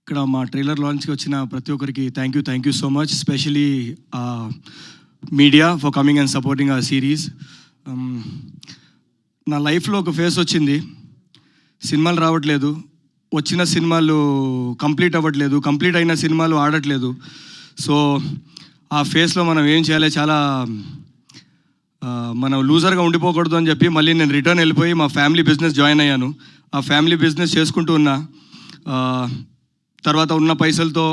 ఇక్కడ మా ట్రైలర్ లాంచ్కి వచ్చిన ప్రతి ఒక్కరికి thank you so much, especially media for coming and supporting ఆ సిరీస్. నా లైఫ్లో ఒక ఫేస్ వచ్చింది, సినిమాలు రావట్లేదు, వచ్చిన సినిమాలు కంప్లీట్ అవ్వట్లేదు, కంప్లీట్ అయిన సినిమాలు ఆడట్లేదు. సో ఆ ఫేస్లో మనం ఏం చేయాలి, చాలా మనం లూజర్గా ఉండిపోకూడదు అని చెప్పి మళ్ళీ నేను రిటర్న్ వెళ్ళిపోయి మా ఫ్యామిలీ బిజినెస్ జాయిన్ అయ్యాను. ఆ ఫ్యామిలీ బిజినెస్ చేసుకుంటూ ఉన్నా. తర్వాత ఉన్న పైసలతో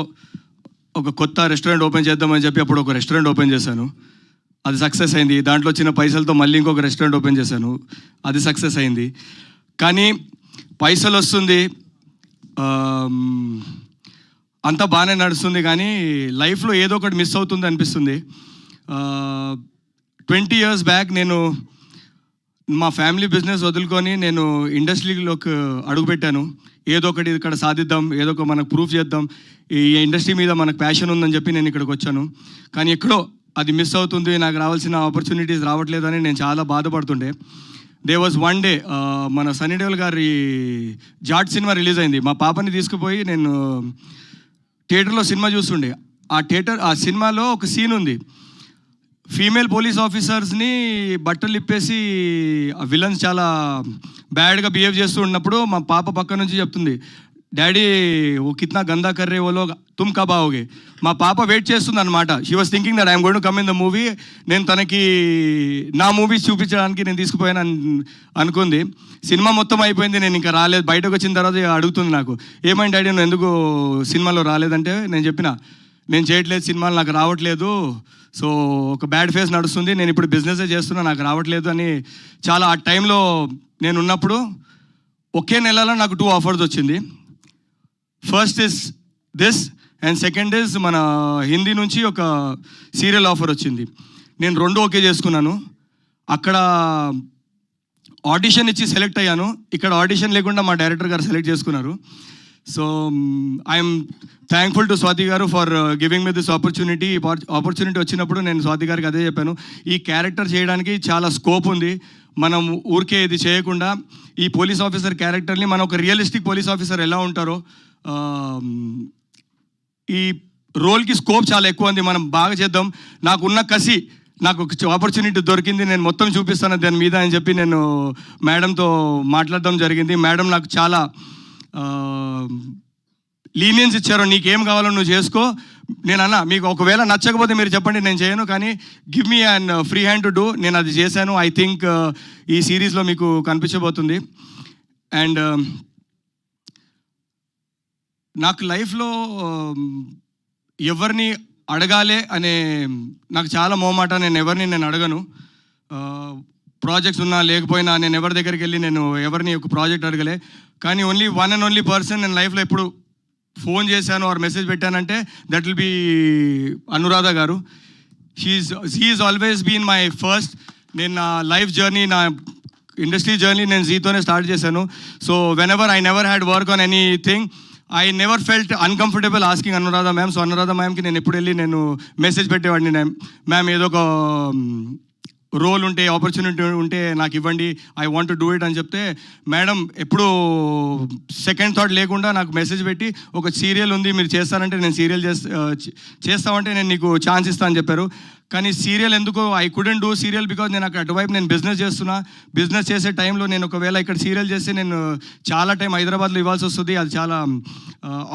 ఒక కొత్త రెస్టారెంట్ ఓపెన్ చేద్దామని చెప్పి అప్పుడు ఒక రెస్టారెంట్ ఓపెన్ చేశాను, అది సక్సెస్ అయింది. దాంట్లో వచ్చిన పైసలతో మళ్ళీ ఇంకొక రెస్టారెంట్ ఓపెన్ చేశాను, అది సక్సెస్ అయింది. కానీ పైసలు వస్తుంది, అంతా బాగానే నడుస్తుంది, కానీ లైఫ్లో ఏదో ఒకటి మిస్ అవుతుంది అనిపిస్తుంది. 20 years బ్యాక్ నేను మా ఫ్యామిలీ బిజినెస్ వదులుకొని నేను ఇండస్ట్రీలోకి అడుగుపెట్టాను. ఏదో ఒకటి ఇక్కడ సాధిద్దాం, ఏదో ఒక మనకు ప్రూఫ్ చేద్దాం, ఈ ఇండస్ట్రీ మీద మనకు ప్యాషన్ ఉందని చెప్పి నేను ఇక్కడికి వచ్చాను. కానీ ఎక్కడో అది మిస్ అవుతుంది, నాకు రావాల్సిన ఆపర్చునిటీస్ రావట్లేదని నేను చాలా బాధపడుతుండే. దే వాజ్ వన్ డే మన సన్నీ దేవల్ గారి జాట్ సినిమా రిలీజ్ అయింది. మా పాపని తీసుకుపోయి నేను థియేటర్లో సినిమా చూస్తుండే. ఆ సినిమాలో ఒక సీన్ ఉంది, ఫీమేల్ పోలీస్ ఆఫీసర్స్ని బట్టలు ఇప్పేసి విలన్స్ చాలా బ్యాడ్గా బిహేవ్ చేస్తూ ఉన్నప్పుడు మా పాప పక్క నుంచి చెప్తుంది, డాడీ ఓ కిత్నా గందా కర్రే ఓలో తుమ్ కబ్ आओगे. మా పాప వెయిట్ చేస్తుంది అనమాట. She was thinking that I'm going to come in the movie. నేను తనకి నా మూవీస్ చూపించడానికి నేను తీసుకుపోయాను అనుకుంది. సినిమా మొత్తం అయిపోయింది, నేను ఇంకా రాలేదు. బయటకు వచ్చిన తర్వాత అడుగుతుంది నాకు, ఏమైంది డాడీ నువ్వు ఎందుకు సినిమాలో రాలేదంటే నేను చెప్పిన, నేను చేయట్లేదు సినిమాలు, నాకు రావట్లేదు, సో ఒక బ్యాడ్ ఫేస్ నడుస్తుంది, నేను ఇప్పుడు బిజినెసే చేస్తున్నా, నాకు రావట్లేదు అని చాలా ఆ టైంలో నేను ఉన్నప్పుడు ఒకే నెలలో నాకు 2 offers వచ్చింది. First is this and second is మన హిందీ నుంచి ఒక సీరియల్ ఆఫర్ వచ్చింది. నేను 2 ఓకే చేసుకున్నాను. అక్కడ ఆడిషన్ ఇచ్చి సెలెక్ట్ అయ్యాను, ఇక్కడ ఆడిషన్ లేకుండా మా డైరెక్టర్ గారు సెలెక్ట్ చేసుకున్నారు. So I'm thankful to Swathi గారు for giving me this opportunity. Opportunity వచ్చినప్పుడు నేను స్వాతి గారికి అదే చెప్పాను, ఈ క్యారెక్టర్ చేయడానికి చాలా స్కోప్ ఉంది, మనం ఊరికే ఇది చేయకుండా ఈ పోలీస్ ఆఫీసర్ క్యారెక్టర్ని మనం ఒక రియలిస్టిక్ పోలీస్ ఆఫీసర్ ఎలా ఉంటారో ఈ రోల్కి స్కోప్ చాలా ఎక్కువ ఉంది, మనం బాగా చేద్దాం, నాకున్న కసి, నాకు ఒక ఆపర్చునిటీ దొరికింది, నేను మొత్తం చూపిస్తాను దాని మీద అని చెప్పి నేను మేడంతో మాట్లాడడం జరిగింది. మేడం నాకు చాలా లీనియన్స్ ఇచ్చారు, నీకేం కావాలో నువ్వు చేసుకో. నేను అన్నా, మీకు ఒకవేళ నచ్చకపోతే మీరు చెప్పండి, నేను చేయను, కానీ give me and free hand to do. నేను అది చేశాను. ఐ థింక్ ఈ సిరీస్లో మీకు కనిపించబోతుంది. అండ్ నాకు లైఫ్లో ఎవరిని అడగాలి అనే నాకు చాలా మోమాట, నేను ఎవరిని నేను అడగను. ప్రాజెక్ట్స్ ఉన్నా లేకపోయినా నేను ఎవరి దగ్గరికి వెళ్ళి నేను ఎవరిని ఒక ప్రాజెక్ట్ అడగలే. కానీ only one and only person నేను లైఫ్లో ఎప్పుడు ఫోన్ చేశాను ఆర్ మెసేజ్ పెట్టానంటే దట్ విల్ బీ అనురాధ గారు. She is always been my first. నేను నా లైఫ్ జర్నీ, నా ఇండస్ట్రీ జర్నీ నేను జీతోనే స్టార్ట్ చేశాను. So whenever I never had work on anything, I never felt uncomfortable asking Anuradha ma'am. So Anuradha మ్యామ్కి నేను ఎప్పుడు వెళ్ళి నేను మెసేజ్ పెట్టేవాడిని, మ్యామ్ ఏదో ఒక రోల్ ఉంటే, ఆపర్చునిటీ ఉంటే నాకు ఇవ్వండి, I want to do it అని చెప్తే మేడం ఎప్పుడు సెకండ్ థాట్ లేకుండా నాకు మెసేజ్ పెట్టి, ఒక సీరియల్ ఉంది మీరు చేస్తానంటే నేను సీరియల్ చేస్తామంటే నేను నీకు ఛాన్స్ ఇస్తాను అని చెప్పారు. కానీ సీరియల్ ఎందుకో I couldn't do serial because నేను అక్కడ అటువైపు నేను బిజినెస్ చేస్తున్నా. బిజినెస్ చేసే టైంలో నేను ఒకవేళ ఇక్కడ సీరియల్ చేస్తే నేను చాలా టైం హైదరాబాద్లో ఇవ్వాల్సి వస్తుంది, అది చాలా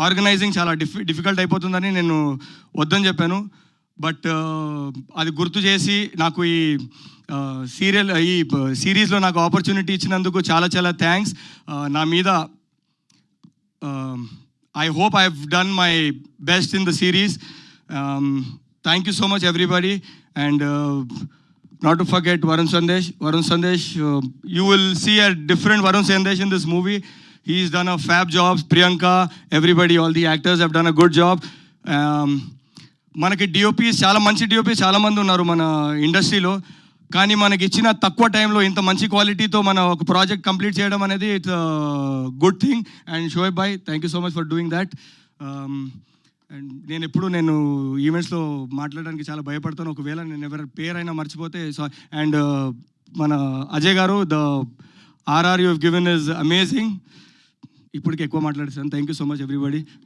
ఆర్గనైజింగ్ చాలా డిఫికల్ట్ అయిపోతుందని నేను వద్దని చెప్పాను. బట్ అది గుర్తు చేసి నాకు ఈ సిరీస్లో నాకు ఆపర్చునిటీ ఇచ్చినందుకు చాలా చాలా థ్యాంక్స్. నా మీద I hope I have done my best in the series. Thank you so much everybody. And not to forget Varun Sandesh. You will see a different Varun Sandesh in this movie. He's done a fab job. Priyanka, everybody, all the actors have done a good job. మనకి DOPs చాలా మంచి DOPs చాలామంది ఉన్నారు మన ఇండస్ట్రీలో, కానీ మనకి ఇచ్చిన తక్కువ టైంలో ఇంత మంచి క్వాలిటీతో మన ఒక ప్రాజెక్ట్ కంప్లీట్ చేయడం అనేది it's good thing. And Shoaib Bhai, thank you so much for doing that. And నేను ఈవెంట్స్లో మాట్లాడడానికి చాలా భయపడతాను, ఒకవేళ నేను ఎవరి పేరైనా మర్చిపోతే. సో అండ్ మన అజయ్ గారు, the RR you have given is amazing. ఇప్పటికి ఎక్కువ మాట్లాడేసాను. Thank you so much everybody.